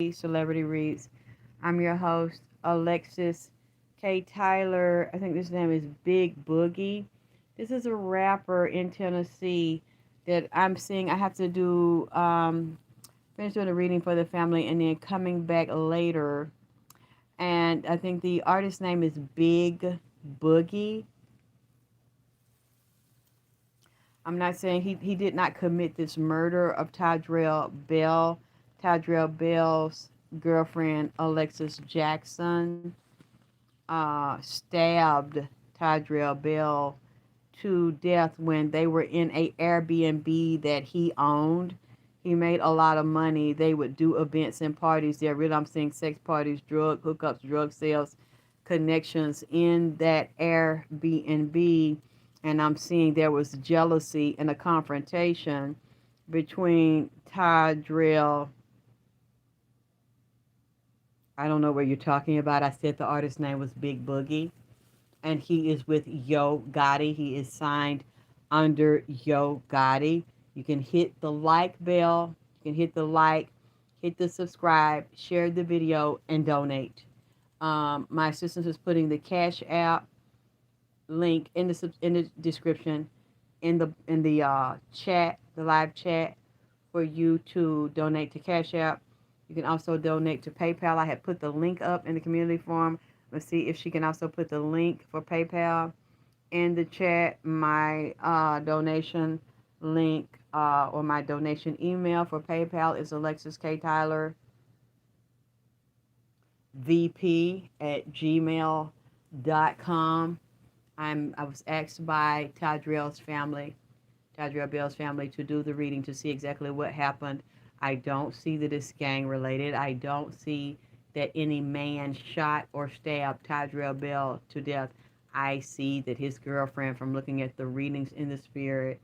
Celebrity Reads. I'm your host, Alexis K. Tyler. I think this name is Big Boogie. This is a rapper in Tennessee that I'm seeing. I have to finish doing a reading for the family and then coming back later. And I think the artist name is Big Boogie. I'm not saying he did not commit this murder of Toddrell Bell, Toddrell Bell's girlfriend, Alexus Jackson, stabbed Toddrell Bell to death when they were in a Airbnb that he owned. He made a lot of money. They would do events and parties there. Really, I'm seeing sex parties, drug hookups, drug sales, connections in that Airbnb. And I'm seeing there was jealousy and a confrontation between Toddrell. I don't know what you're talking about. I said the artist's name was Big Boogie, and he is with Yo Gotti. He is signed under Yo Gotti. You can hit the like bell. You can hit the like, hit the subscribe, share the video, and donate. My assistant is putting the Cash App link in the description, in the chat, the live chat, for you to donate to Cash App. You can also donate to PayPal. I had put the link up in the community forum. Let's see if she can also put the link for PayPal in the chat. My donation link or my donation email for PayPal is Alexis K. Tyler VP at gmail.com. I was asked by Toddrell Bell's family, to do the reading to see exactly what happened. I don't see that it's gang related. I don't see that any man shot or stabbed Toddrell Bell to death. I see that his girlfriend, from looking at the readings in the spirit,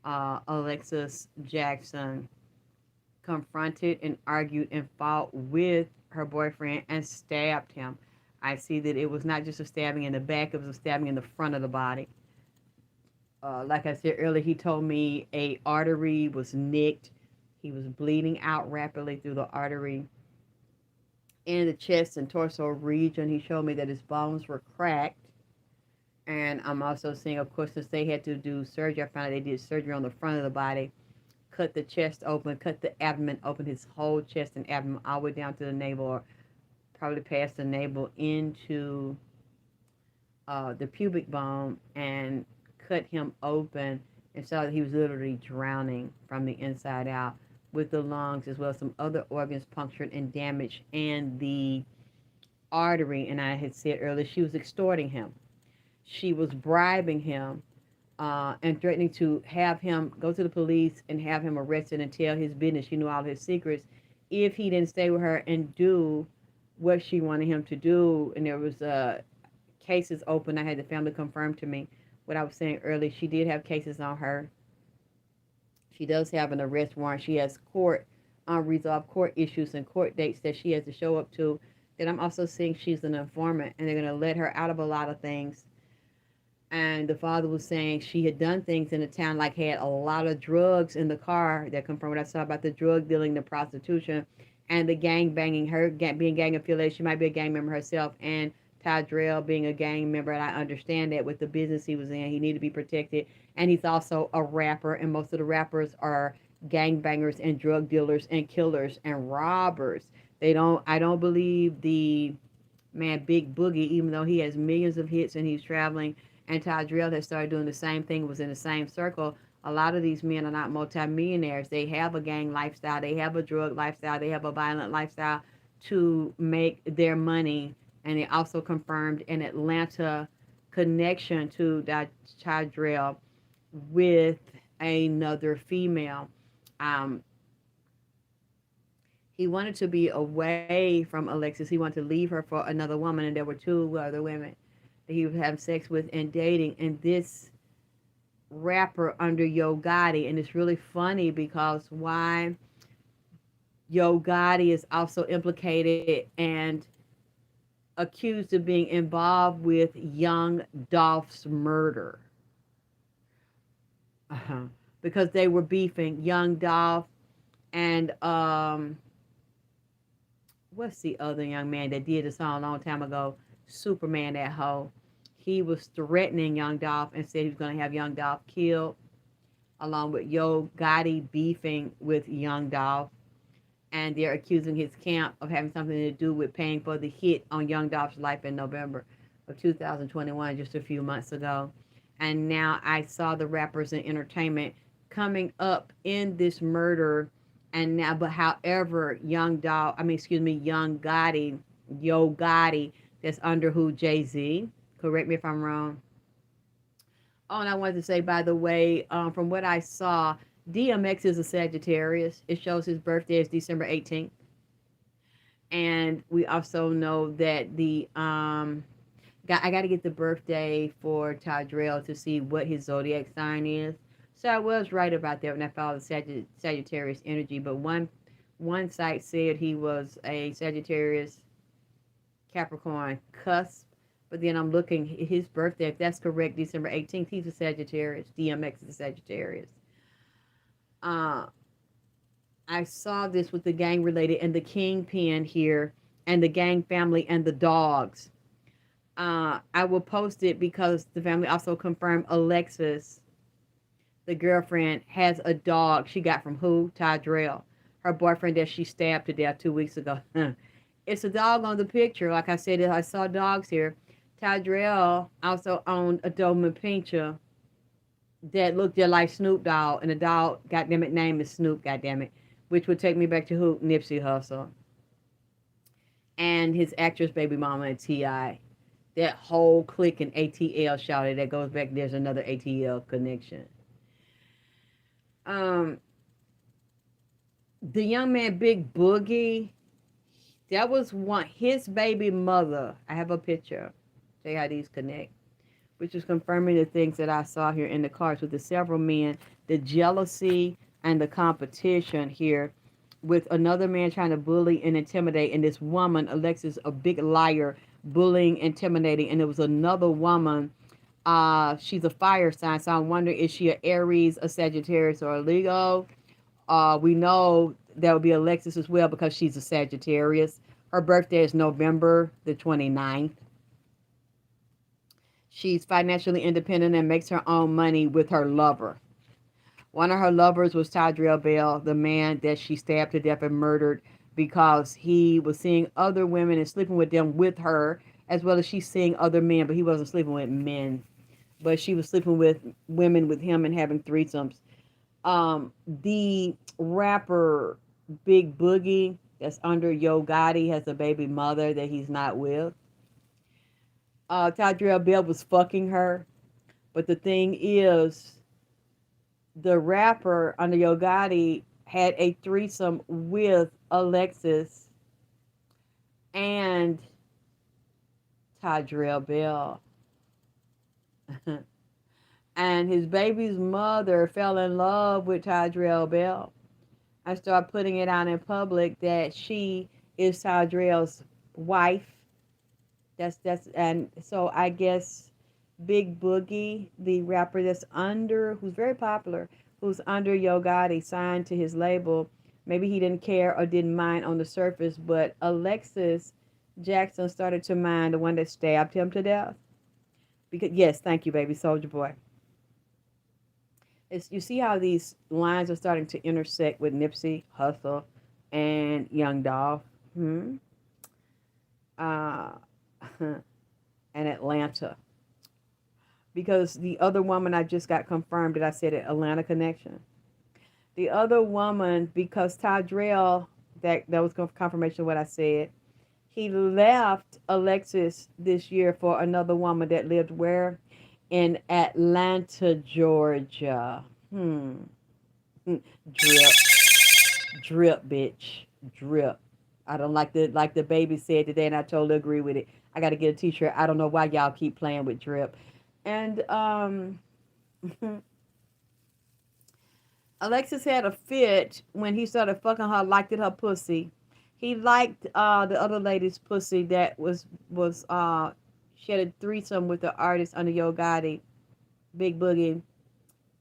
Alexus Jackson, confronted and argued and fought with her boyfriend and stabbed him. I see that it was not just a stabbing in the back, it was a stabbing in the front of the body. Like I said earlier, he told me a artery was nicked. He was bleeding out rapidly through the artery in the chest and torso region. He showed me that his bones were cracked. And I'm also seeing, of course, since they had to do surgery, I found out they did surgery on the front of the body, cut the chest open, cut the abdomen open, his whole chest and abdomen all the way down to the navel, or probably past the navel into the pubic bone, and cut him open and saw that he was literally drowning from the inside out, with the lungs as well as some other organs punctured and damaged, and the artery. And I had said earlier, she was extorting him. She was bribing him and threatening to have him go to the police and have him arrested and tell his business. She knew all his secrets if he didn't stay with her and do what she wanted him to do. And there was cases open. I had the family confirm to me what I was saying earlier. She did have cases on her. She does have an arrest warrant. She has unresolved court issues and court dates that she has to show up to. Then I'm also seeing she's an informant, and they're going to let her out of a lot of things. And the father was saying she had done things in the town, like had a lot of drugs in the car. That confirmed what I saw about the drug dealing, the prostitution, and the gang banging. Her being gang affiliated, she might be a gang member herself, and Toddrell being a gang member. And I understand that with the business he was in, he needed to be protected. And he's also a rapper, and most of the rappers are gang bangers and drug dealers and killers and robbers. I don't believe the man Big Boogie, even though he has millions of hits and he's traveling, and Toddrell has started doing the same thing, was in the same circle. A lot of these men are not multimillionaires. They have a gang lifestyle, they have a drug lifestyle, they have a violent lifestyle to make their money. And they also confirmed an Atlanta connection to Toddrell with another female. Um, he wanted to be away from Alexis. He wanted to leave her for another woman, and there were two other women that he would have sex with and dating. And this rapper under Yo Gotti, and it's really funny because why Yo Gotti is also implicated and accused of being involved with Young Dolph's murder. Because they were beefing, Young Dolph and what's the other young man that did the song a long time ago? Superman, that hoe. He was threatening Young Dolph and said he was going to have Young Dolph killed, along with Yo Gotti beefing with Young Dolph. And they're accusing his camp of having something to do with paying for the hit on Young Dolph's life in November of 2021, just a few months ago. And now I saw the rappers in entertainment coming up in this murder. And now, but however, Young Dolph, Young Gotti, Yo Gotti, that's under who, Jay-Z. Correct me if I'm wrong. Oh, and I wanted to say, by the way, from what I saw, DMX is a Sagittarius. It shows his birthday is December 18th. And we also know that I got to get the birthday for Toddrell to see what his zodiac sign is. So I was right about that when I followed the Sagittarius energy. But one site said he was a Sagittarius Capricorn cusp. But then I'm looking his birthday. If that's correct, December 18th, he's a Sagittarius. DMX is a Sagittarius. Uh, I saw this with the gang related and the kingpin here and the gang family and the dogs. I will post it because the family also confirmed Alexus, the girlfriend, has a dog she got from who? Toddrell, her boyfriend that she stabbed to death 2 weeks ago. It's a dog on the picture. Like I said, I saw dogs here. Toddrell also owned a Doberman Pinscher that looked just like Snoop Dogg, and the dog, goddammit, name is Snoop, goddammit, which would take me back to who? Nipsey Hussle. And his actress baby mama and T.I. That whole clique in ATL shouted that goes back, there's another ATL connection. Um, the young man, Big Boogie, that was one, his baby mother. I have a picture. Show you how these connect. Which is confirming the things that I saw here in the cards with the several men, the jealousy and the competition here with another man trying to bully and intimidate, and this woman, Alexis, a big liar, bullying, intimidating, and there was another woman, she's a fire sign, so I'm wondering, is she an Aries, a Sagittarius, or a Leo? We know that would be Alexis as well because she's a Sagittarius. Her birthday is November the 29th. She's financially independent and makes her own money with her lover. One of her lovers was Toddrell Bell, the man that she stabbed to death and murdered because he was seeing other women and sleeping with them with her, as well as she's seeing other men, but he wasn't sleeping with men. But she was sleeping with women with him and having threesomes. The rapper Big Boogie, that's under Yo Gotti, has a baby mother that he's not with. Toddrell Bell was fucking her. But the thing is, the rapper under Yo Gotti had a threesome with Alexis and Toddrell Bell. And his baby's mother fell in love with Toddrell Bell. I started putting it out in public that she is Toddrell's wife. And so I guess Big Boogie, the rapper that's under, who's very popular, who's under Yo Gotti, signed to his label. Maybe he didn't care or didn't mind on the surface, but Alexis Jackson started to mind, the one that stabbed him to death. Because yes, thank you, baby soldier boy. You see how these lines are starting to intersect with Nipsey Hussle and Young Dolph, uh, and Atlanta. Because the other woman, I just got confirmed that I said it, Atlanta connection. The other woman, because Toddrell, that was confirmation of what I said, he left Alexis this year for another woman that lived where? In Atlanta, Georgia. Drip. Drip, bitch. Drip. I don't like the baby said today, and I totally agree with it. I got to get a t-shirt. I don't know why y'all keep playing with drip. And Alexis had a fit when he started fucking her, liked her pussy. He liked the other lady's pussy that was she had a threesome with the artist under Yo Gotti, Big Boogie,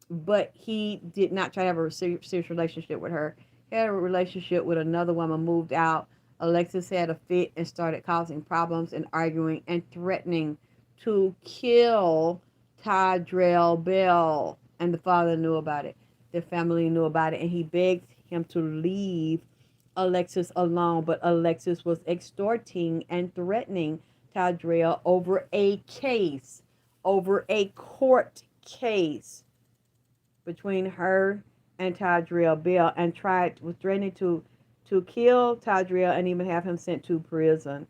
but he did not try to have a serious relationship with her. He had a relationship with another woman, moved out Alexus had a fit and started causing problems and arguing and threatening to kill Toddrell Bell. And the father knew about it. The family knew about it. And he begged him to leave Alexus alone. But Alexus was extorting and threatening Toddrell over a court case between her and Toddrell Bell, and was threatening to kill Toddrell and even have him sent to prison.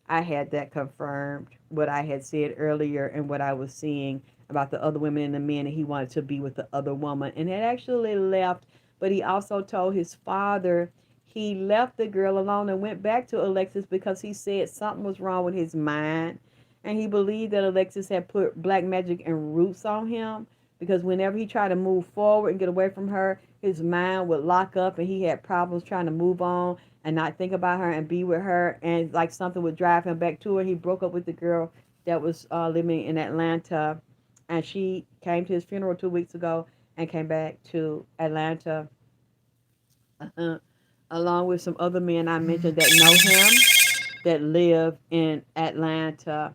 I had that confirmed, what I had said earlier and what I was seeing about the other women and the men, and he wanted to be with the other woman and had actually left. But he also told his father he left the girl alone and went back to Alexus because he said something was wrong with his mind. And he believed that Alexus had put black magic and roots on him, because whenever he tried to move forward and get away from her, his mind would lock up and he had problems trying to move on and not think about her and be with her, and like something would drive him back to her. He broke up with the girl that was living in Atlanta, and she came to his funeral 2 weeks ago and came back to Atlanta along with some other men I mentioned that know him, that live in Atlanta,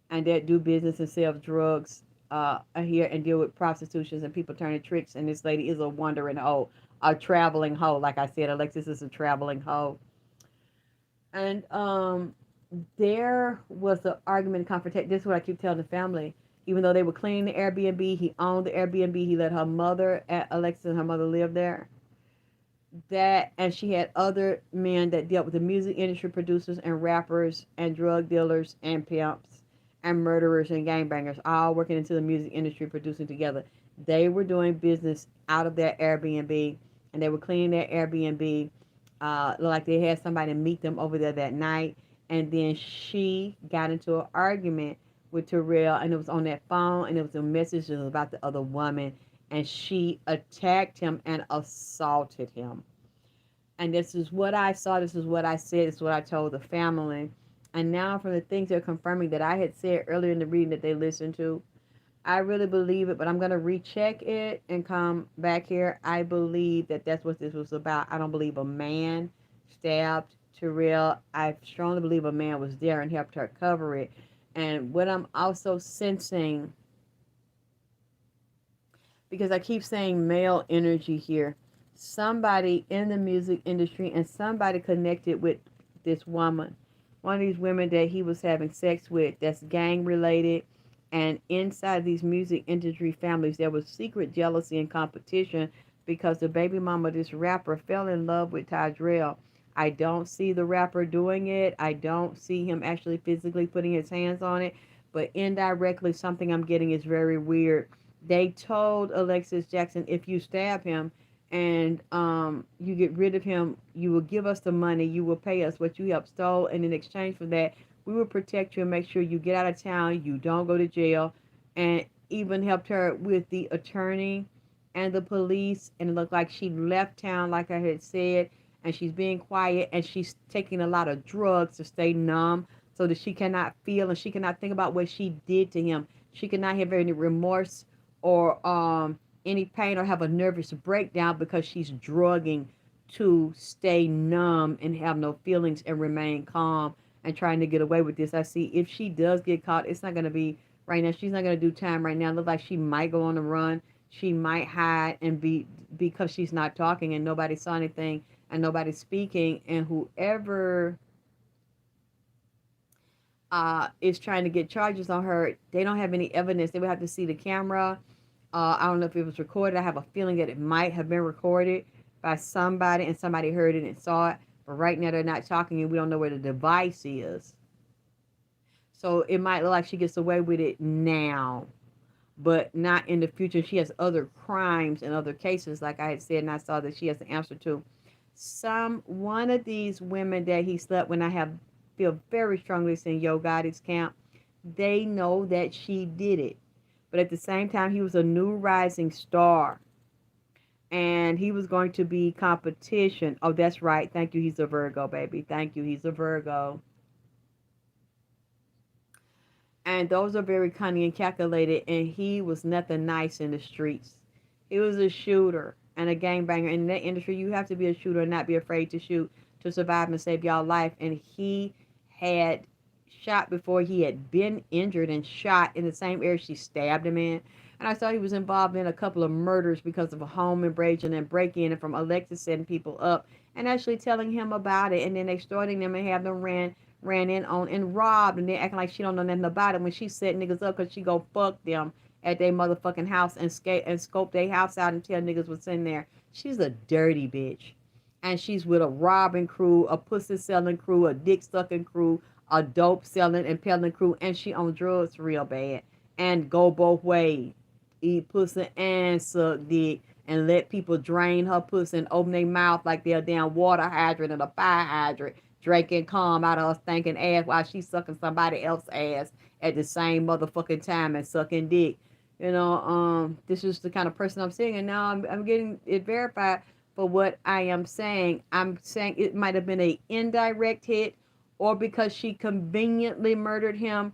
and that do business and sell drugs here and deal with prostitutions and people turning tricks. And this lady is a wandering hoe, a traveling hoe. Like I said, Alexus is a traveling hoe. And there was an argument and confrontation. This is what I keep telling the family. Even though they were cleaning the Airbnb, he owned the Airbnb. He let her mother, Alexis and her mother, live there. That, and she had other men that dealt with the music industry, producers and rappers and drug dealers and pimps and murderers and gangbangers, all working into the music industry, producing together. They were doing business out of their Airbnb, and they were cleaning their Airbnb. Like they had somebody meet them over there that night, and then she got into an argument with Terrell, and it was on that phone, and it was a message about the other woman, and she attacked him and assaulted him. And this is what I saw, this is what I said, this is what I told the family. And now from the things they're confirming that I had said earlier in the reading that they listened to, I really believe it, but I'm going to recheck it and come back here. I believe that that's what this was about. I don't believe a man stabbed Terrell. I strongly believe a man was there and helped her cover it. And what I'm also sensing, because I keep saying male energy here, somebody in the music industry and somebody connected with this woman, one of these women that he was having sex with, that's gang related. And inside these music industry families, there was secret jealousy and competition because the baby mama of this rapper fell in love with Toddrell. I don't see the rapper doing it. I don't see him actually physically putting his hands on it. But indirectly, something I'm getting is very weird. They told Alexis Jackson, if you stab him and you get rid of him, you will give us the money. You will pay us what you helped stole. And in exchange for that, we will protect you and make sure you get out of town, you don't go to jail, and even helped her with the attorney and the police. And it looked like she left town, like I had said, and she's being quiet, and she's taking a lot of drugs to stay numb so that she cannot feel and she cannot think about what she did to him. She cannot have any remorse or any pain or have a nervous breakdown because she's drugging to stay numb and have no feelings and remain calm and trying to get away with this. I see if she does get caught, it's not going to be right now. She's not going to do time right now. It looks like she might go on the run. She might hide and be, because she's not talking and nobody saw anything and nobody's speaking. And whoever is trying to get charges on her, they don't have any evidence. They would have to see the camera. I don't know if it was recorded. I have a feeling that it might have been recorded by somebody and somebody heard it and saw it. But right now they're not talking and we don't know where the device is. So it might look like she gets away with it now, but not in the future. She has other crimes and other cases, like I had said, and I saw that she has to answer to. One of these women that he slept when, I feel very strongly it's in Yo Gotti's camp, they know that she did it. But at the same time, he was a new rising star. And he was going to be competition. Oh, that's right. Thank you. He's a Virgo, baby. Thank you. He's a Virgo. And those are very cunning and calculated. And he was nothing nice in the streets. He was a shooter and a gangbanger. In that industry, you have to be a shooter and not be afraid to shoot. to survive and save y'all life. And he had shot before. He had been injured and shot in the same area she stabbed him in. And I saw he was involved in a couple of murders because of a home invasion and break-in, and from Alexus setting people up and actually telling him about it, and then extorting them and have them ran in on and robbed, and then acting like she don't know nothing about it when she set niggas up because she go fuck them at their motherfucking house and scope their house out and tell niggas what's in there. She's a dirty bitch. And she's with a robbing crew, a pussy selling crew, a dick sucking crew, a dope selling and peddling crew, and she on drugs real bad. And go both ways. Eat pussy and suck dick and let people drain her pussy and open their mouth like they're a damn water hydrant and a fire hydrant, drinking calm out of her stinking ass while she's sucking somebody else's ass at the same motherfucking time and sucking dick. This is the kind of person I'm seeing, and now I'm getting it verified for what I am saying. I'm saying it might have been a indirect hit, or because she conveniently murdered him,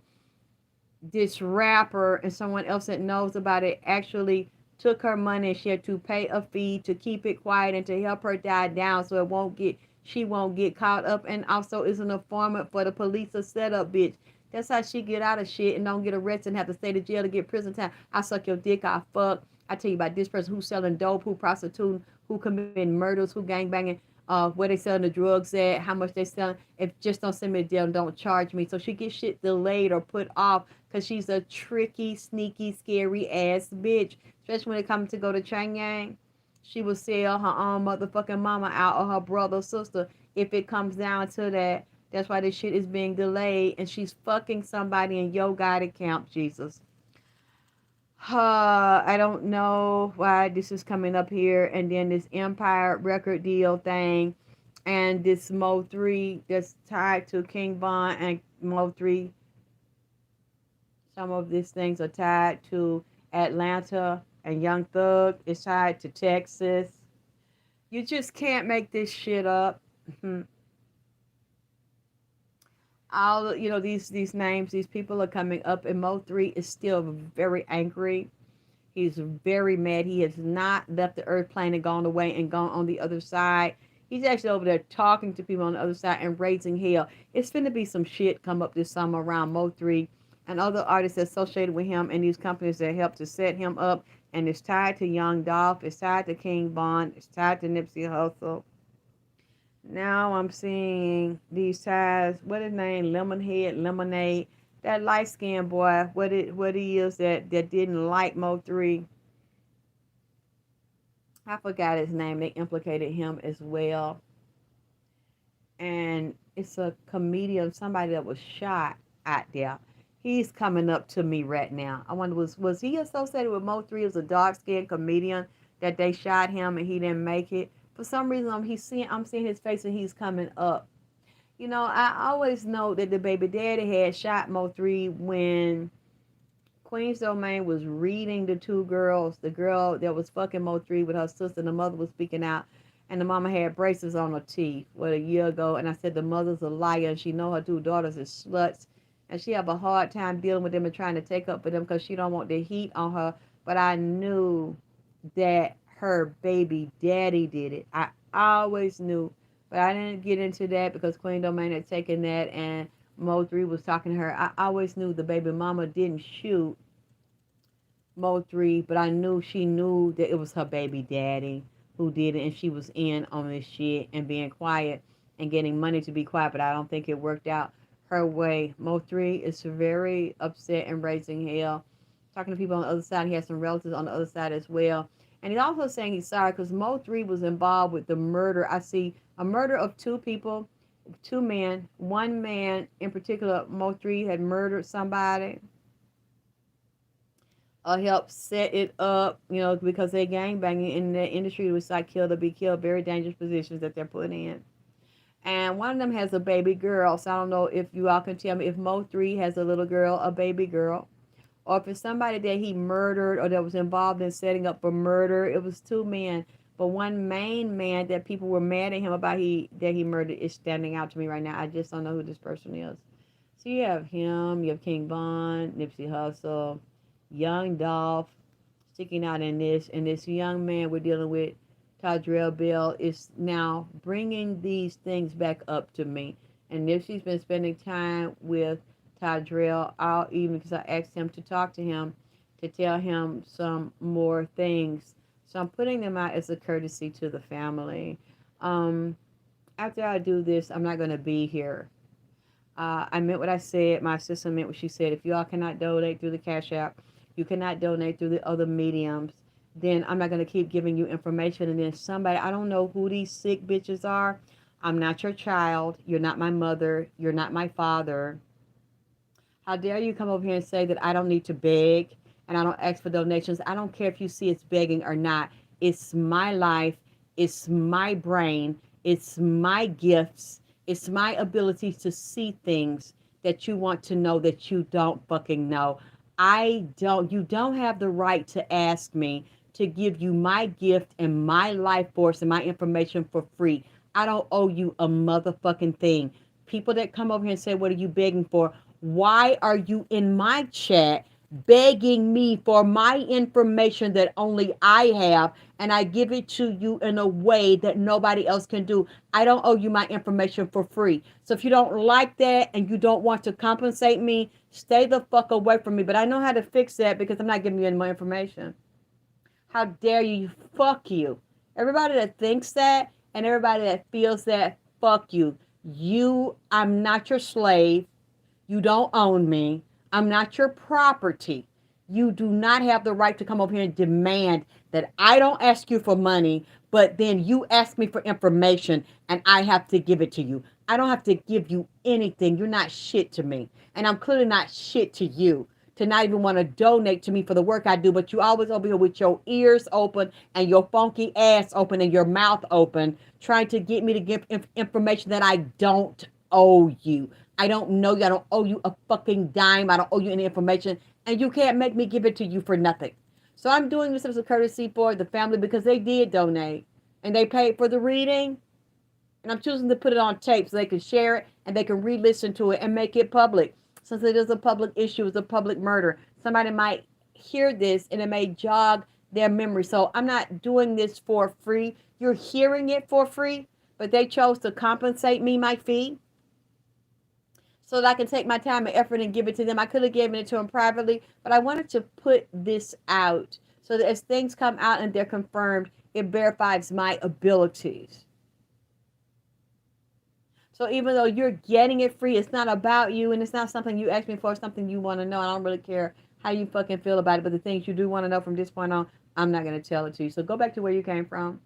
this rapper and someone else that knows about it actually took her money, and she had to pay a fee to keep it quiet and to help her die down so she won't get caught up, and also is an informant for the police, a setup bitch. That's how she get out of shit and don't get arrested and have to stay to jail to get prison time. I suck your dick, I fuck. I tell you about this person who's selling dope, who prostituting, who committing murders, who gangbanging, where they selling the drugs at, how much they selling. If just don't send me to jail, don't charge me. So she gets shit delayed or put off because she's a tricky, sneaky, scary ass bitch. Especially when it comes to go to Chang Yang. She will sell her own motherfucking mama out, or her brother or sister, if it comes down to that. That's why this shit is being delayed, and she's fucking somebody in your guided camp, Jesus. I don't know why this is coming up here, and then this Empire record deal thing, and this Mo 3 that's tied to King Von and Mo 3. Some of these things are tied to Atlanta, and Young Thug is tied to Texas. You just can't make this shit up. All these names, these people are coming up, and Mo 3 is still very angry. He's very mad. He has not left the earth plane and gone away and gone on the other side. He's actually over there talking to people on the other side and raising hell. It's finna be some shit come up this summer around Mo 3 and other artists associated with him and these companies that help to set him up. And it's tied to Young Dolph. It's tied to King Von. It's tied to Nipsey Hussle. Now I'm seeing these ties. What his name? Lemonade. That light skinned boy. What he is that didn't like Mo 3. I forgot his name. They implicated him as well. And it's a comedian, somebody that was shot out there. He's coming up to me right now. I wonder, was he associated with Mo 3 as a dark skinned comedian that they shot him and he didn't make it? For some reason, I'm seeing his face and he's coming up. I always know that the baby daddy had shot Mo 3 when Queen's Domain was reading the two girls. The girl that was fucking Mo 3 with her sister, and the mother was speaking out, and the mama had braces on her teeth, a year ago. And I said the mother's a liar, and she know her two daughters is sluts, and she have a hard time dealing with them and trying to take up for them because she don't want the heat on her. But I knew that her baby daddy did it. I always knew, but I didn't get into that because Queen Domain had taken that and Mo 3 was talking to her. I always knew the baby mama didn't shoot Mo 3, but I knew she knew that it was her baby daddy who did it, and she was in on this shit and being quiet and getting money to be quiet, but I don't think it worked out her way. Mo 3 is very upset and raising hell. Talking to people on the other side. He has some relatives on the other side as well. And he's also saying he's sorry because Mo 3 was involved with the murder. I see a murder of two people, two men. One man in particular, Mo 3 had murdered somebody. Helped set it up, because they're gangbanging in the industry. It was like kill to be killed, very dangerous positions that they're put in. And one of them has a baby girl. So I don't know if you all can tell me if Mo 3 has a little girl, a baby girl, or if it's somebody that he murdered or that was involved in setting up for murder. It was two men, but one main man that people were mad at him about that he murdered is standing out to me right now. I just don't know who this person is. So you have him, you have King Von, Nipsey Hussle, Young Dolph sticking out in this, and this young man we're dealing with Toddrell Bell is now bringing these things back up to me. And if she's been spending time with Toddrell all evening, because I asked him to talk to him, to tell him some more things. So I'm putting them out as a courtesy to the family. Um, After I do this, I'm not going to be here. I meant what I said. My assistant meant what she said. If y'all cannot donate through the Cash App, you cannot donate through the other mediums, then I'm not going to keep giving you information. And then somebody, I don't know who these sick bitches are. I'm not your child. You're not my mother. You're not my father. How dare you come over here and say that I don't need to beg and I don't ask for donations? I don't care if you see it's begging or not. It's my life. It's my brain. It's my gifts. It's my ability to see things that you want to know that you don't fucking know. You don't have the right to ask me to give you my gift and my life force and my information for free. I don't owe you a motherfucking thing. People that come over here and say, what are you begging for? Why are you in my chat begging me for my information that only I have, and I give it to you in a way that nobody else can do? I don't owe you my information for free. So if you don't like that and you don't want to compensate me, stay the fuck away from me. But I know how to fix that because I'm not giving you any more information. How dare you? Fuck you. Everybody that thinks that and everybody that feels that, fuck you. I'm not your slave. You don't own me. I'm not your property. You do not have the right to come over here and demand that I don't ask you for money, but then you ask me for information and I have to give it to you. I don't have to give you anything. You're not shit to me. And I'm clearly not shit to you to not even want to donate to me for the work I do, but you always over here with your ears open and your funky ass open and your mouth open, trying to get me to give information that I don't owe you. I don't know you. I don't owe you a fucking dime. I don't owe you any information. And you can't make me give it to you for nothing. So I'm doing this as a courtesy for the family because they did donate. And they paid for the reading. And I'm choosing to put it on tape so they can share it and they can re-listen to it and make it public. Since it is a public issue, it's a public murder. Somebody might hear this and it may jog their memory. So I'm not doing this for free. You're hearing it for free, but they chose to compensate me my fee so that I can take my time and effort and give it to them. I could have given it to them privately, but I wanted to put this out so that as things come out and they're confirmed, it verifies my abilities. So even though you're getting it free, it's not about you and it's not something you asked me for, it's something you want to know. I don't really care how you fucking feel about it, but the things you do want to know from this point on, I'm not going to tell it to you. So go back to where you came from,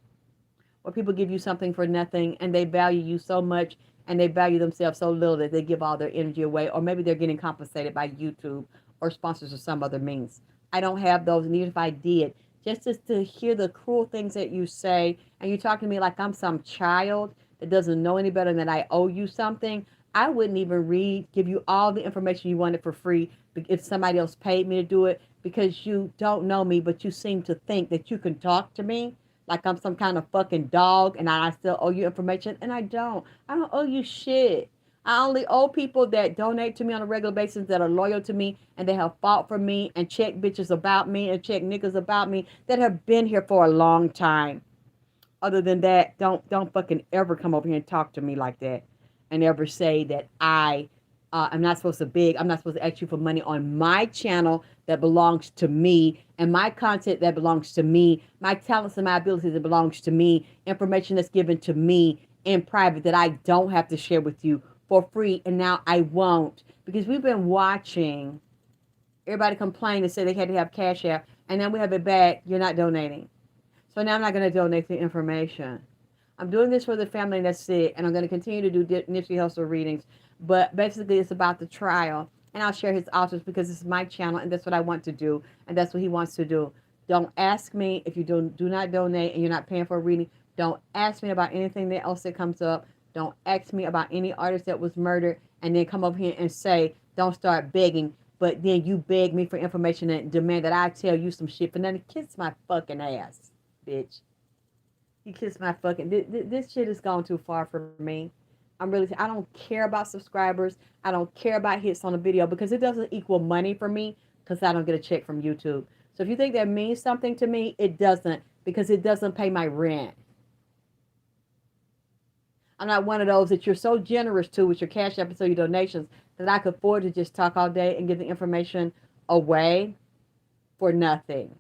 where people give you something for nothing and they value you so much and they value themselves so little that they give all their energy away, or maybe they're getting compensated by YouTube or sponsors or some other means. I don't have those, and even if I did, just to hear the cruel things that you say, and you talk to me like I'm some child that doesn't know any better than that I owe you something, I wouldn't even give you all the information you wanted for free if somebody else paid me to do it, because you don't know me, but you seem to think that you can talk to me like I'm some kind of fucking dog and I still owe you information, and I don't. I don't owe you shit. I only owe people that donate to me on a regular basis, that are loyal to me, and they have fought for me and check bitches about me and check niggas about me that have been here for a long time. Other than that, don't fucking ever come over here and talk to me like that and ever say that I'm not supposed to beg. I'm not supposed to ask you for money on my channel that belongs to me, and my content that belongs to me, my talents and my abilities that belongs to me, information that's given to me in private that I don't have to share with you for free, and now I won't, because we've been watching everybody complain and say they had to have Cash App, and then we have it back, you're not donating. So now I'm not going to donate the information. I'm doing this for the family that's sick, and I'm going to continue to do Nipsey Hussle readings. But basically, it's about the trial. And I'll share his authors because this is my channel, and that's what I want to do, and that's what he wants to do. Don't ask me if you do not donate and you're not paying for a reading. Don't ask me about anything else that comes up. Don't ask me about any artist that was murdered and then come over here and say, don't start begging. But then you beg me for information and demand that I tell you some shit. But then kiss my fucking ass, bitch. You kiss my fucking... This shit has gone too far for me. I don't care about subscribers. I don't care about hits on a video because it doesn't equal money for me because I don't get a check from YouTube. So if you think that means something to me, it doesn't, because it doesn't pay my rent. I'm not one of those that you're so generous to with your cash app and so your donations that I could afford to just talk all day and give the information away for nothing.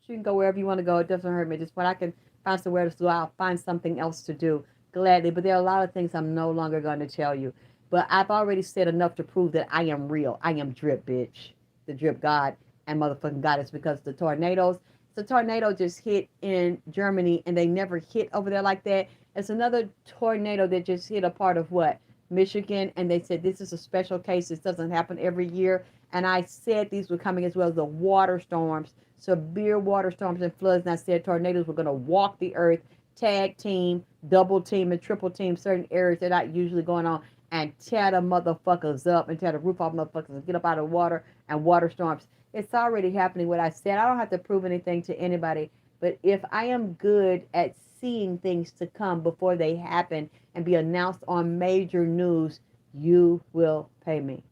You can go wherever you want to go. It doesn't hurt me. Just when I can find somewhere to do, I'll find something else to do gladly. But there are a lot of things I'm no longer going to tell you. But I've already said enough to prove that I am real. I am drip, bitch. The drip god and motherfucking goddess, because the tornadoes, the tornado just hit in Germany and they never hit over there like that. It's another tornado that just hit a part of what? Michigan. And they said this is a special case. This doesn't happen every year. And I said these were coming as well as the water storms, severe water storms and floods. And I said tornadoes were going to walk the earth, tag team, double team, and triple team certain areas that are not usually going on, and tear the motherfuckers up and tear the roof off motherfuckers and get up out of water and water storms. It's already happening. What I said, I don't have to prove anything to anybody. But if I am good at seeing things to come before they happen and be announced on major news, you will pay me.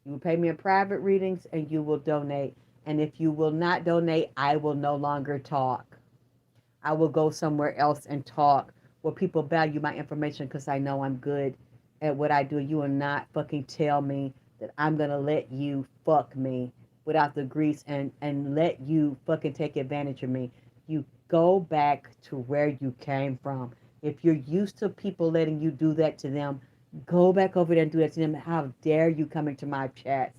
You will pay me in private readings and you will donate. And if you will not donate, I will no longer talk. I will go somewhere else and talk where people value my information because I know I'm good at what I do. You will not fucking tell me that I'm going to let you fuck me without the grease and let you fucking take advantage of me. You go back to where you came from. If you're used to people letting you do that to them, go back over there and do that to them. How dare you come into my chats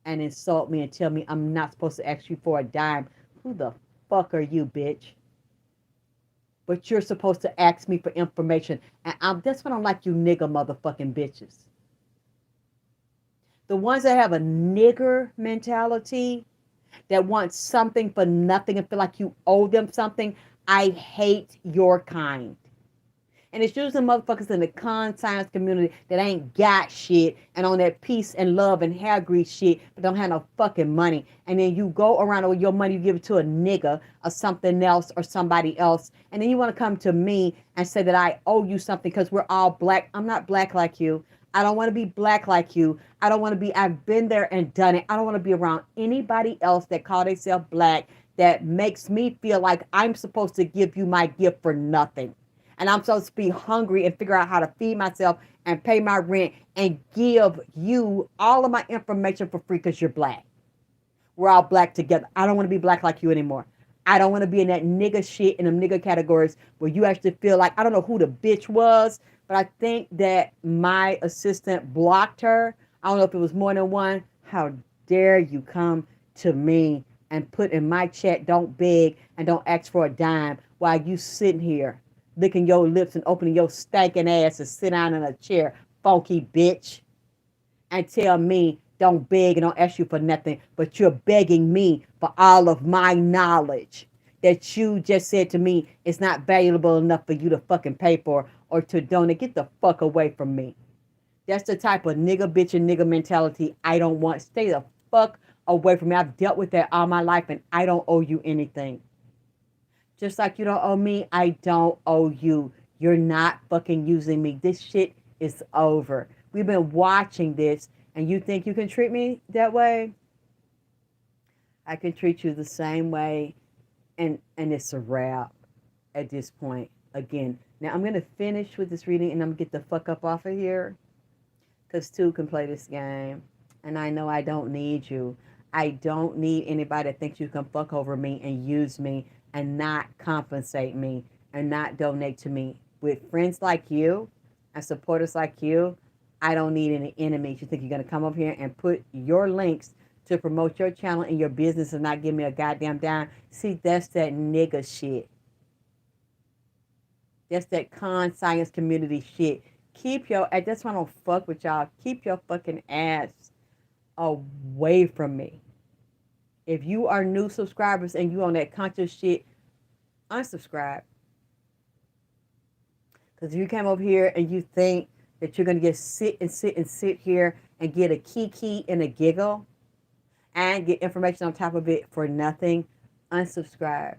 and insult me and tell me I'm not supposed to ask you for a dime? Who the fuck are you, bitch? But you're supposed to ask me for information. And that's what I'm like, you nigger motherfucking bitches. The ones that have a nigger mentality, that want something for nothing and feel like you owe them something, I hate your kind. And it's usually motherfuckers in the science community that ain't got shit and on that peace and love and hair grease shit, but don't have no fucking money. And then you go around with your money, you give it to a nigga or something else or somebody else. And then you want to come to me and say that I owe you something because we're all black. I'm not black like you. I don't want to be black like you. I don't want to be, I've been there and done it. I don't want to be around anybody else that call themselves black that makes me feel like I'm supposed to give you my gift for nothing. And I'm supposed to be hungry and figure out how to feed myself and pay my rent and give you all of my information for free because you're black. We're all black together. I don't want to be black like you anymore. I don't want to be in that nigga shit in them nigga categories where you actually feel like, I don't know who the bitch was, but I think that my assistant blocked her. I don't know if it was more than one. How dare you come to me and put in my chat, don't beg and don't ask for a dime while you sitting here licking your lips and opening your stinking ass and sit down in a chair, funky bitch, and tell me don't beg and don't ask you for nothing, but you're begging me for all of my knowledge that you just said to me it's not valuable enough for you to fucking pay for or to donate. Get the fuck away from me. That's the type of nigga bitch and nigga mentality I don't want. Stay the fuck away from me. I've dealt with that all my life and I don't owe you anything. Just like you don't owe me, I don't owe you. You're not fucking using me. This shit is over. We've been watching this, and you think you can treat me that way? I can treat you the same way, and it's a wrap at this point. Again, now I'm going to finish with this reading, and I'm going to get the fuck up off of here, because two can play this game, and I know I don't need you. I don't need anybody that thinks you can fuck over me and use me and not compensate me and not donate to me. With friends like you and supporters like you, I don't need any enemies. You think you're going to come up here and put your links to promote your channel and your business and not give me a goddamn dime? See, that's that nigga shit. That's that science community shit. Keep your, that's why I don't fuck with y'all. Keep your fucking ass away from me. If you are new subscribers and you on that conscious shit, unsubscribe. Because if you come over here and you think that you're going to just sit here and get a kiki and a giggle and get information on top of it for nothing, unsubscribe.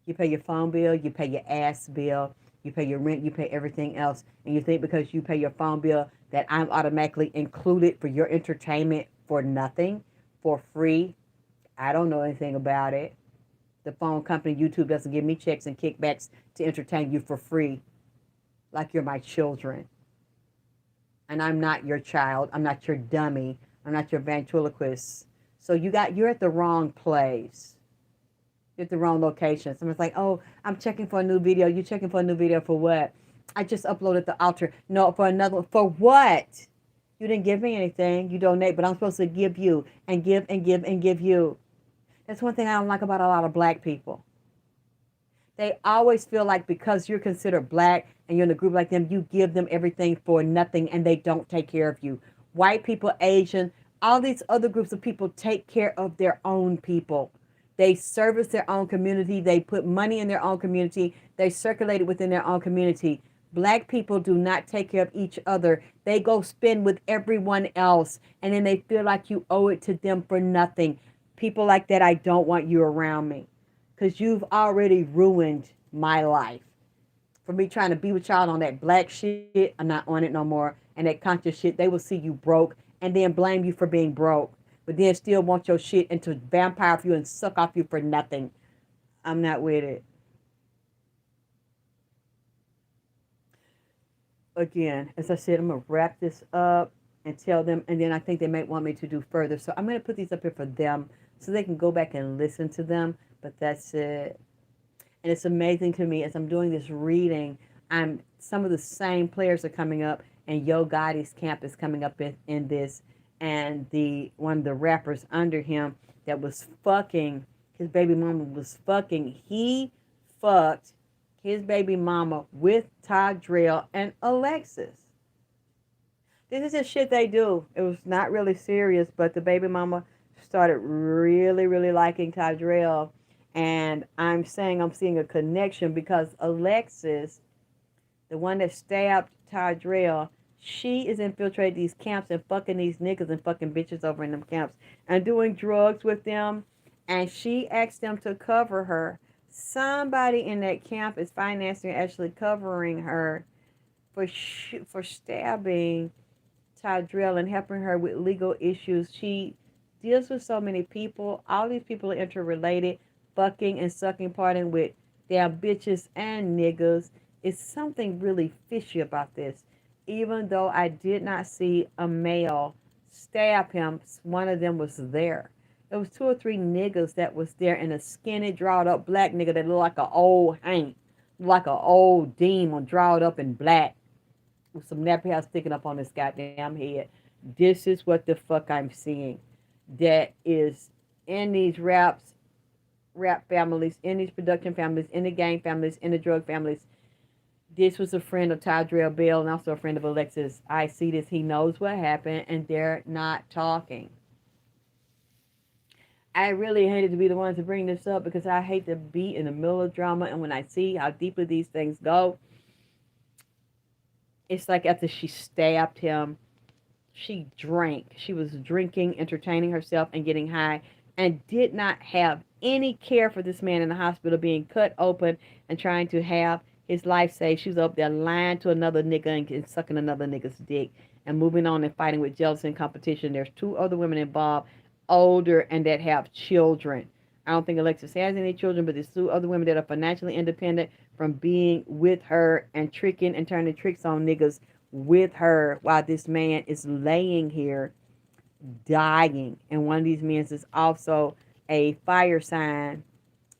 You pay your phone bill, you pay your ass bill, you pay your rent, you pay everything else. And you think because you pay your phone bill that I'm automatically included for your entertainment for nothing, for free. I don't know anything about it. The phone company, YouTube, doesn't give me checks and kickbacks to entertain you for free like you're my children. And I'm not your child. I'm not your dummy. I'm not your ventriloquist. So you're at the wrong place. You're at the wrong location. Someone's like, oh, I'm checking for a new video. You checking for a new video for what? I just uploaded the altar. No, for another one. For what? You didn't give me anything. You donate, but I'm supposed to give you and give and give and give you. That's one thing I don't like about a lot of black people. They always feel like because you're considered black and you're in a group like them, you give them everything for nothing and they don't take care of you. White people, Asian, all these other groups of people take care of their own people. They service their own community. They put money in their own community. They circulate it within their own community. Black people do not take care of each other. They go spend with everyone else and then they feel like you owe it to them for nothing. People like that, I don't want you around me. Because you've already ruined my life. For me trying to be with y'all on that black shit, I'm not on it no more. And that conscious shit, they will see you broke and then blame you for being broke. But then still want your shit and to vampire you and suck off you for nothing. I'm not with it. Again, as I said, I'm going to wrap this up and tell them. And then I think they might want me to do further. So I'm going to put these up here for them so they can go back and listen to them. But that's it. And it's amazing to me as I'm doing this reading, some of the same players are coming up, and Yo Gotti's camp is coming up in this, and one of the rappers under him that was fucking his baby mama was fucking. He fucked his baby mama with Toddrell and Alexus. This is just shit they do. It was not really serious, but the baby mama started really, really liking Toddrell. And I'm saying I'm seeing a connection because Alexus, the one that stabbed Toddrell, she is infiltrating these camps and fucking these niggas and fucking bitches over in them camps and doing drugs with them. And she asked them to cover her. Somebody in that camp is financing, actually covering her for stabbing Toddrell and helping her with legal issues. She deals with so many people. All these people are interrelated. Fucking and sucking, parting with damn bitches and niggas. It's something really fishy about this. Even though I did not see a male stab him, one of them was there. It was 2 or 3 niggas that was there, and a skinny, drawed up black nigga that looked like an old Hank, like an old demon, drawed up in black, with some nappy hair sticking up on his goddamn head. This is what the fuck I'm seeing. That is in these rap families, in these production families, in the gang families, in the drug families. This was a friend of Toddrell Bell and also a friend of Alexus. I see this. He knows what happened, and they're not talking. I really hated to be the one to bring this up because I hate to be in the middle of drama, and when I see how deeply these things go, it's like after she stabbed him, she drank. She was drinking, entertaining herself, and getting high, and did not have any care for this man in the hospital being cut open and trying to have his life saved. She was up there lying to another nigga and sucking another nigga's dick and moving on and fighting with jealousy and competition. There's 2 other women involved, older and that have children. I don't think Alexis has any children, but there's 2 other women that are financially independent from being with her and tricking and turning tricks on niggas with her while this man is laying here dying. And one of these men is also a fire sign,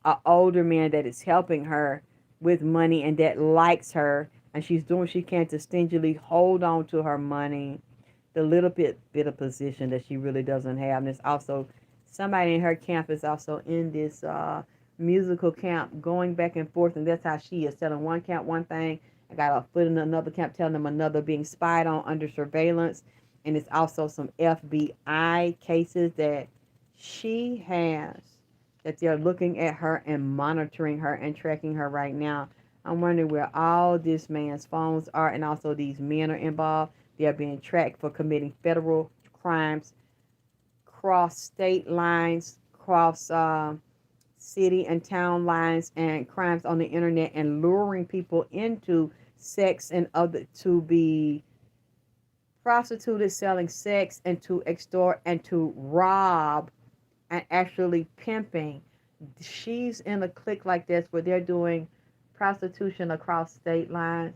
an older man that is helping her with money and that likes her, and she's doing what she can to stingily hold on to her money, the little bit of position that she really doesn't have. And there's also somebody in her camp is also in this musical camp going back and forth, and that's how she is telling one camp one thing. I got a foot in another camp telling them another, being spied on, under surveillance. And it's also some FBI cases that she has, that they're looking at her and monitoring her and tracking her right now. I'm wondering where all this man's phones are, and also these men are involved. They are being tracked for committing federal crimes, cross state lines, cross city and town lines, and crimes on the internet, and luring people into sex and other to be prostituted, selling sex, and to extort and to rob, and actually pimping. She's in a clique like this where they're doing prostitution across state lines,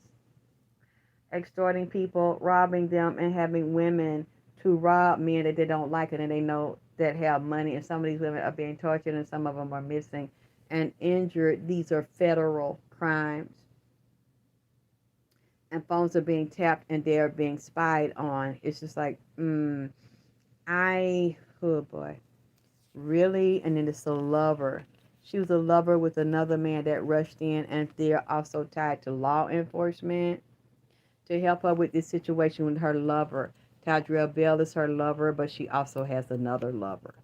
extorting people, robbing them, and having women to rob men that they don't like and they know that have money. And some of these women are being tortured and some of them are missing and injured. These are federal crimes. And phones are being tapped and they're being spied on. It's just like, oh boy, really? And then it's a lover. She was a lover with another man that rushed in, and they're also tied to law enforcement to help her with this situation with her lover. Toddrell Bell is her lover, but she also has another lover.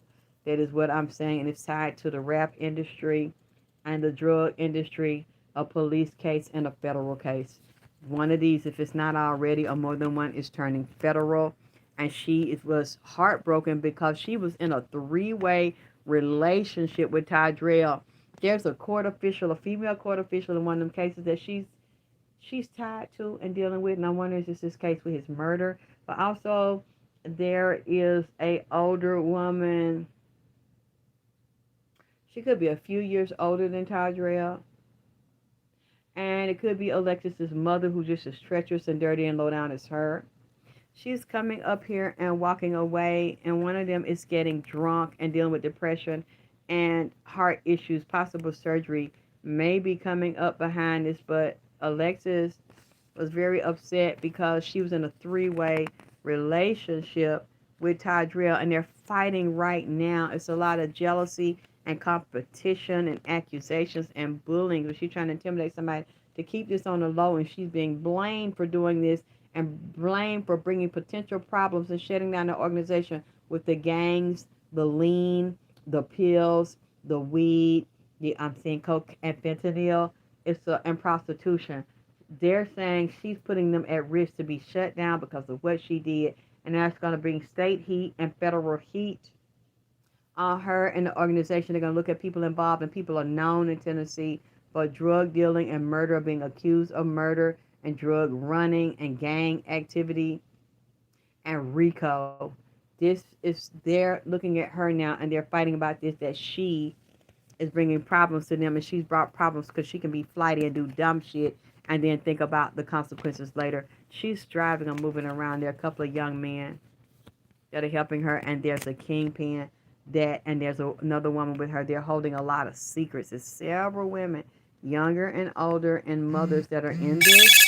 That is what I'm saying, and it's tied to the rap industry and the drug industry, a police case and a federal case. One of these, if it's not already, or more than one, is turning federal. And was heartbroken because she was in a three-way relationship with Toddrell. There's a court official, a female court official in one of them cases that she's tied to and dealing with, and I wonder is this case with his murder. But also there is a older woman. She could be a few years older than Toddrell. And it could be Alexus's mother, who's just as treacherous and dirty and low down as her. She's coming up here and walking away, and one of them is getting drunk and dealing with depression and heart issues. Possible surgery may be coming up behind this, but Alexus was very upset because she was in a three-way relationship with Toddrell, and they're fighting right now. It's a lot of jealousy and competition and accusations and bullying. But she's trying to intimidate somebody to keep this on the low, and she's being blamed for doing this and blamed for bringing potential problems and shutting down the organization with the gangs, the lean, the pills, the weed, I'm saying coke and fentanyl, and prostitution. They're saying she's putting them at risk to be shut down because of what she did, and that's going to bring state heat and federal heat on her and the organization. They're going to look at people involved, and people are known in Tennessee for drug dealing and murder, being accused of murder and drug running and gang activity and RICO. This is, they're looking at her now and they're fighting about this, that she is bringing problems to them, and she's brought problems because she can be flighty and do dumb shit and then think about the consequences later. She's driving and moving around. There are a couple of young men that are helping her, and there's a kingpin and there's another woman with her. They're holding a lot of secrets. There's several women, younger and older, and mothers that are in this.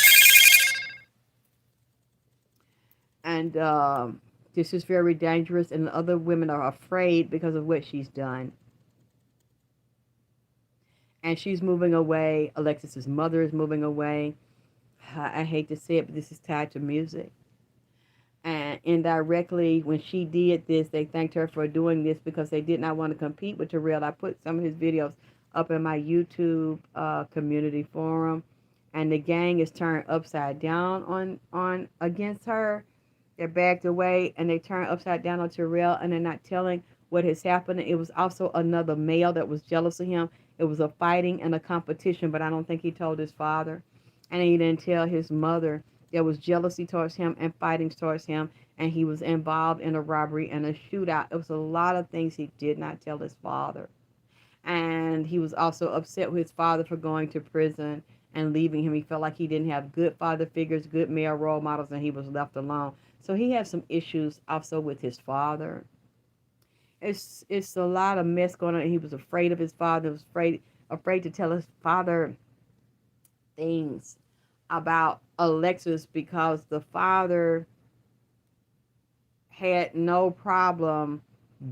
And this is very dangerous, and the other women are afraid because of what she's done. And she's moving away. Alexus's mother is moving away. I hate to say it, but this is tied to music. And indirectly, when she did this, they thanked her for doing this because they did not want to compete with Toddrell. I put some of his videos up in my YouTube community forum, and the gang is turned upside down on against her. They're backed away, and they turn upside down on Toddrell, and they're not telling what has happened. It was also another male that was jealous of him. It was a fighting and a competition, but I don't think he told his father, and he didn't tell his mother. There was jealousy towards him and fighting towards him, and he was involved in a robbery and a shootout. It was a lot of things he did not tell his father. And he was also upset with his father for going to prison and leaving him. He felt like he didn't have good father figures, good male role models, and he was left alone. So he had some issues also with his father. It's a lot of mess going on. He was afraid of his father. He was afraid to tell his father things about Alexus because the father had no problem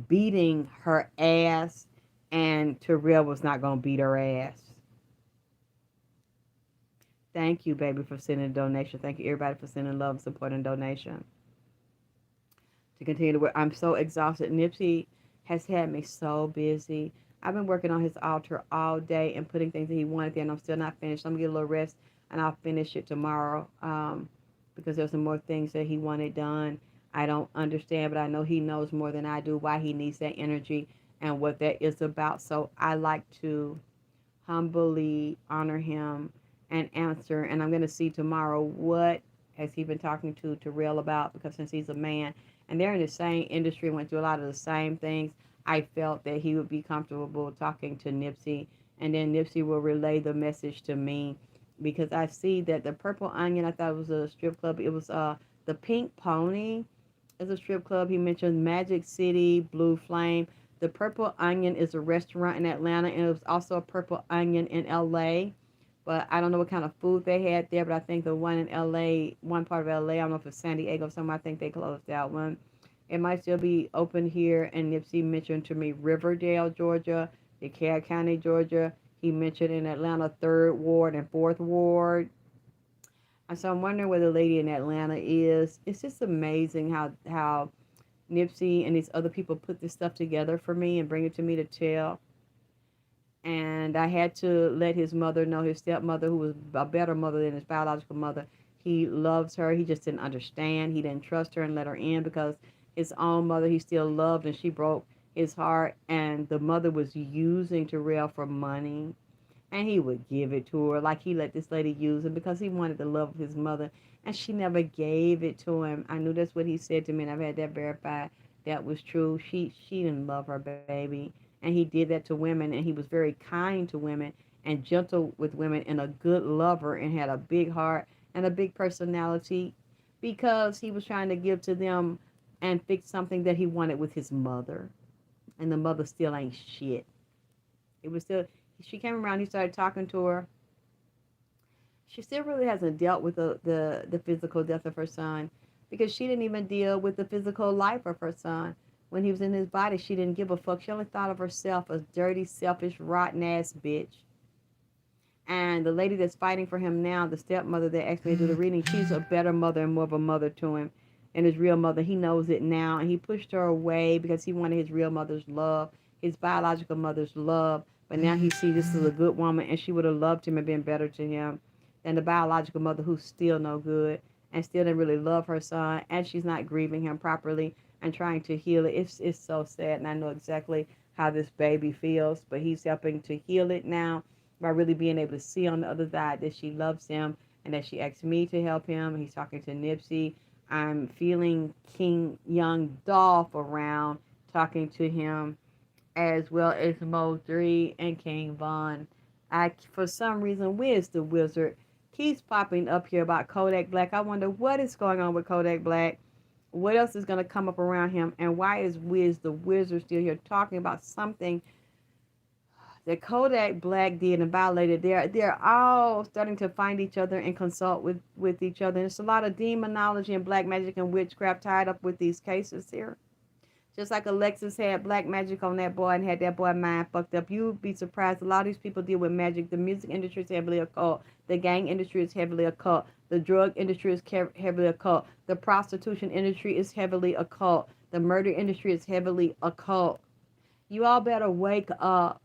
beating her ass, and Toddrell was not going to beat her ass. Thank you, baby, for sending a donation. Thank you, everybody, for sending love, support, and donation. To continue to work, I'm so exhausted. Nipsey has had me so busy. I've been working on his altar all day and putting things that he wanted there, and I'm still not finished. I'm going to get a little rest, and I'll finish it tomorrow because there's some more things that he wanted done. I don't understand, but I know he knows more than I do why he needs that energy and what that is about. So I like to humbly honor him and answer, and I'm going to see tomorrow what has he been talking to Toddrell about, because since he's a man and they're in the same industry, went through a lot of the same things, I felt that he would be comfortable talking to Nipsey, and then Nipsey will relay the message to me, because I see that the Purple Onion, I thought it was a strip club. It was the Pink Pony is a strip club. He mentioned Magic City, Blue Flame. The Purple Onion is a restaurant in Atlanta, and it was also a Purple Onion in LA. But I don't know what kind of food they had there. But I think the one in LA, one part of LA, I don't know if it's San Diego or somewhere, I think they closed that one. It might still be open here. And Nipsey mentioned to me Riverdale, Georgia, DeKalb County, Georgia. He mentioned in Atlanta, 3rd Ward and 4th Ward. And so I'm wondering where the lady in Atlanta is. It's just amazing how Nipsey and these other people put this stuff together for me and bring it to me to tell. And I had to let his mother know, his stepmother, who was a better mother than his biological mother. He loves her. He just didn't understand. He didn't trust her and let her in, because his own mother he still loved, and she broke his heart. And the mother was using Terrell for money, and he would give it to her, like he let this lady use him because he wanted the love of his mother, and she never gave it to him. I knew that's what he said to me, and I've had that verified. That was true. She didn't love her baby, and he did that to women, and he was very kind to women and gentle with women and a good lover and had a big heart and a big personality, because he was trying to give to them and fix something that he wanted with his mother, and the mother still ain't shit. It was still, she came around, he started talking to her. She still really hasn't dealt with the physical death of her son, because she didn't even deal with the physical life of her son. When he was in his body, she didn't give a fuck. She only thought of herself, a dirty, selfish, rotten ass bitch. And the lady that's fighting for him now, the stepmother that asked me to do the reading, she's a better mother and more of a mother to him. And his real mother, he knows it now. And he pushed her away because he wanted his real mother's love, his biological mother's love. But now he sees this is a good woman, and she would have loved him and been better to him than the biological mother, who's still no good and still didn't really love her son. And she's not grieving him properly and trying to heal it. It's so sad. And I know exactly how this baby feels. But he's helping to heal it now by really being able to see on the other side that she loves him and that she asked me to help him. He's talking to Nipsey. I'm feeling King Young Dolph around talking to him, as well as Mo 3 and King Von. For some reason, Wiz the Wizard keeps popping up here about Kodak Black. I wonder what is going on with Kodak Black. What else is going to come up around him? And why is Wiz the Wizard still here talking about something that Kodak Black did and violated? They're all starting to find each other and consult with each other. And there's a lot of demonology and black magic and witchcraft tied up with these cases here. Just like Alexus had black magic on that boy and had that boy mind fucked up. You'd be surprised. A lot of these people deal with magic. The music industry is heavily occult. The gang industry is heavily occult. The drug industry is heavily occult. The prostitution industry is heavily occult. The murder industry is heavily occult. You all better wake up.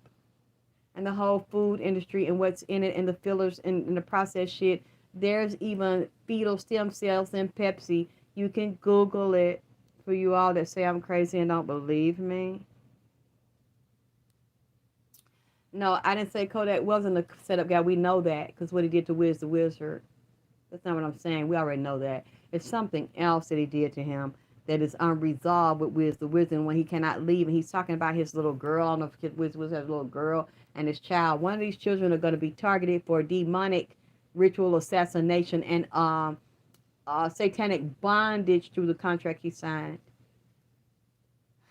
And the whole food industry and what's in it and the fillers and the processed shit. There's even fetal stem cells in Pepsi. You can Google it. For you all that say I'm crazy and don't believe me. No, I didn't say Kodak wasn't a setup guy. We know that because what he did to Wiz the Wizard. That's not what I'm saying. We already know that. It's something else that he did to him that is unresolved with Wiz the Wizard when he cannot leave. And he's talking about his little girl. I don't know if Wiz has a little girl and his child. One of these children are going to be targeted for demonic ritual assassination and satanic bondage through the contract he signed.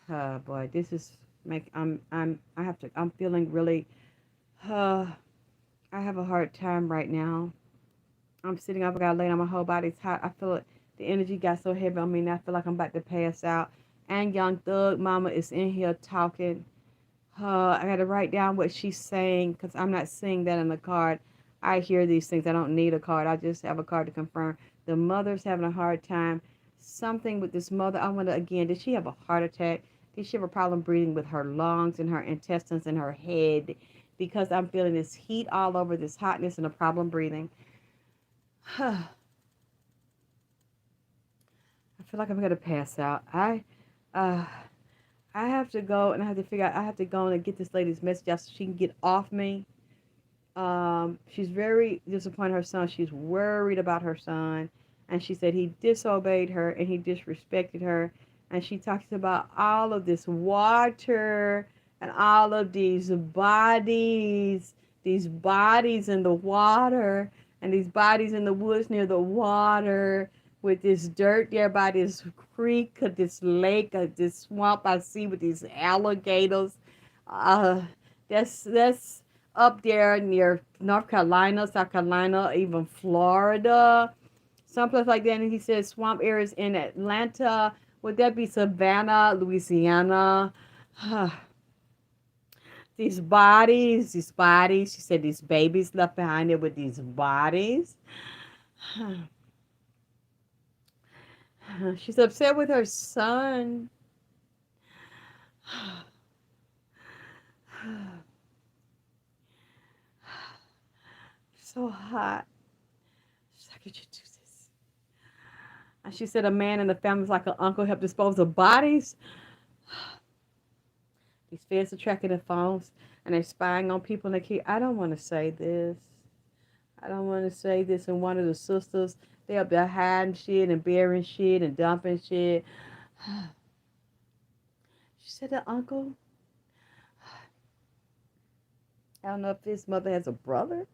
Oh boy, this is I'm feeling really I have a hard time right now. I'm sitting up, I got laid on, my whole body's hot. I feel it, the energy got so heavy on me and I feel like I'm about to pass out. And Young Thug Mama is in here talking. I gotta write down what she's saying because I'm not seeing that in the card. I hear these things. I don't need a card. I just have a card to confirm. The mother's having a hard time. Something with this mother. I wonder again, did she have a heart attack? Did she have a problem breathing with her lungs and her intestines and her head? Because I'm feeling this heat all over, this hotness and a problem breathing. I feel like I'm going to pass out. I have to go and I have to figure out, I have to go and get this lady's message out so she can get off me. She's very disappointed in her son. She's worried about her son. And she said he disobeyed her and he disrespected her. And she talks about all of this water and all of these bodies in the water, and these bodies in the woods near the water, with this dirt there by this creek, this lake, this swamp I see with these alligators. Uh, that's up there near North Carolina, South Carolina, even Florida, someplace like that. And he said swamp areas in Atlanta. Would that be Savannah, Louisiana? These bodies. She said these babies left behind there with these bodies. She's upset with her son. So hot. She's like, could you do this? And she said a man in the family's like an uncle helped dispose of bodies. These feds are tracking their phones and they're spying on people and they keep. I don't want to say this. I don't want to say this. And one of the sisters, they up there hiding shit and burying shit and dumping shit. She said the uncle. I don't know if his mother has a brother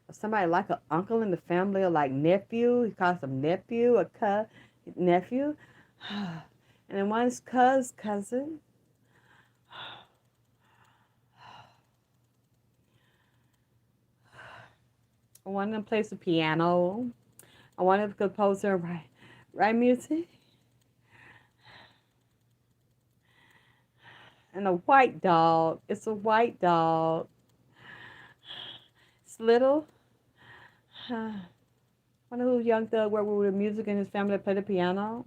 or somebody like an uncle in the family or like nephew. He calls him nephew or nephew. And then one's cousin. One of them plays the piano. I want to compose and write music. And a white dog. It's a white dog. It's little. One of those young thugs work with music in his family, play the piano.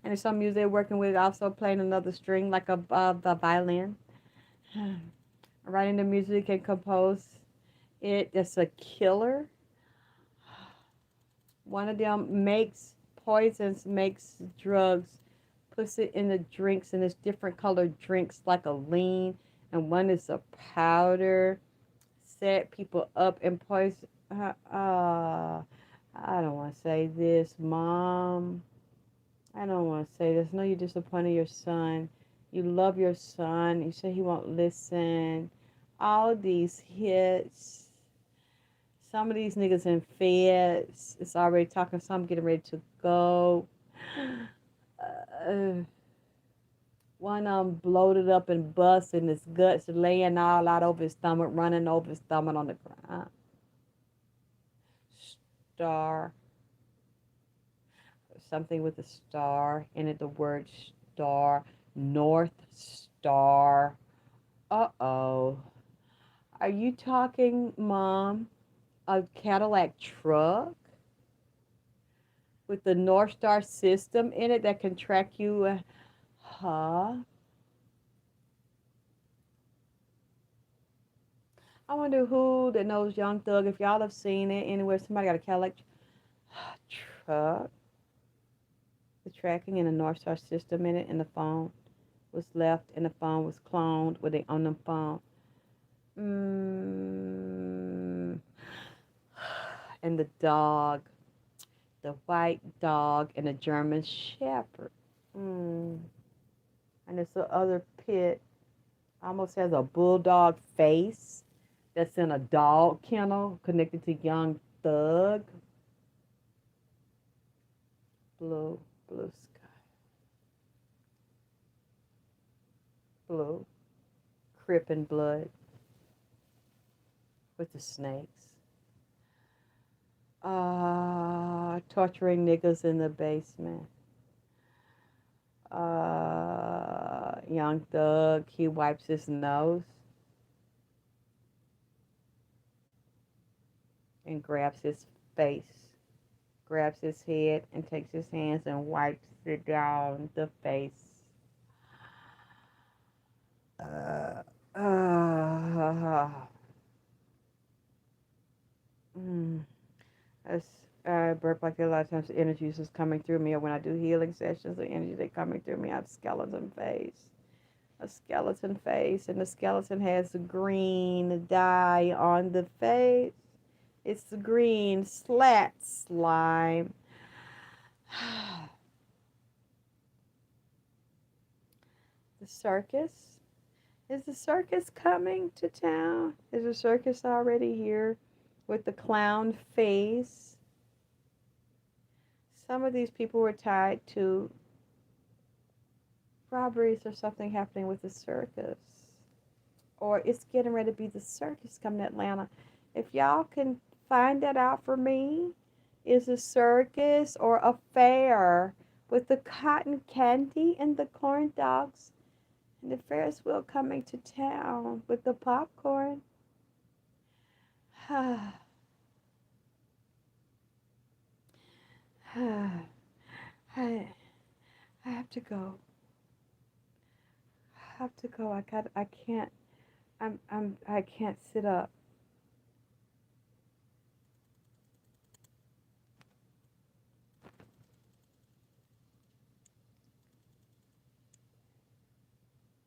And there's some music they're working with, also playing another string, like a violin. Writing the music and compose it. It's a killer. One of them makes poisons, makes drugs, puts it in the drinks, and it's different colored drinks like a lean, and one is a powder. Set people up and poison. I don't want to say this, Mom. I don't want to say this. No, you're disappointing your son. You love your son. You say he won't listen. All these hits. Some of these niggas in feds. It's already talking. Some getting ready to go. One bloated up and bust, and his guts laying all out over his stomach, running over his stomach on the ground. Star. Something with a star in it, the word star. Northstar. Uh-oh. Are you talking, Mom, a Cadillac truck with the Northstar system in it that can track you? Huh? I wonder who that knows Young Thug, if y'all have seen it anywhere. Somebody got a Cadillac truck. The tracking in the Northstar system in it, and the phone was left, and the phone was cloned with it on the phone. And the dog, the white dog, and a German Shepherd. And it's the other pit, almost has a bulldog face that's in a dog kennel connected to Young Thug. Blue sky. Blue. Crip and blood with the snakes. Torturing niggas in the basement. Young Thug, he wipes his nose and grabs his face, grabs his head, and takes his hands and wipes it down the face. I burp like a lot of times the energy is just coming through me, or when I do healing sessions, the energy that's coming through me, I have a skeleton face, and the skeleton has a green dye on the face. It's the green slat slime. circus? Is the circus coming to town? Is the circus already here with the clown face? Some of these people were tied to robberies or something happening with the circus. Or it's getting ready to be the circus coming to Atlanta. If y'all can find that out for me, is a circus or a fair with the cotton candy and the corn dogs and the Ferris wheel coming to town with the popcorn. I have to go. I have to go. I can't sit up.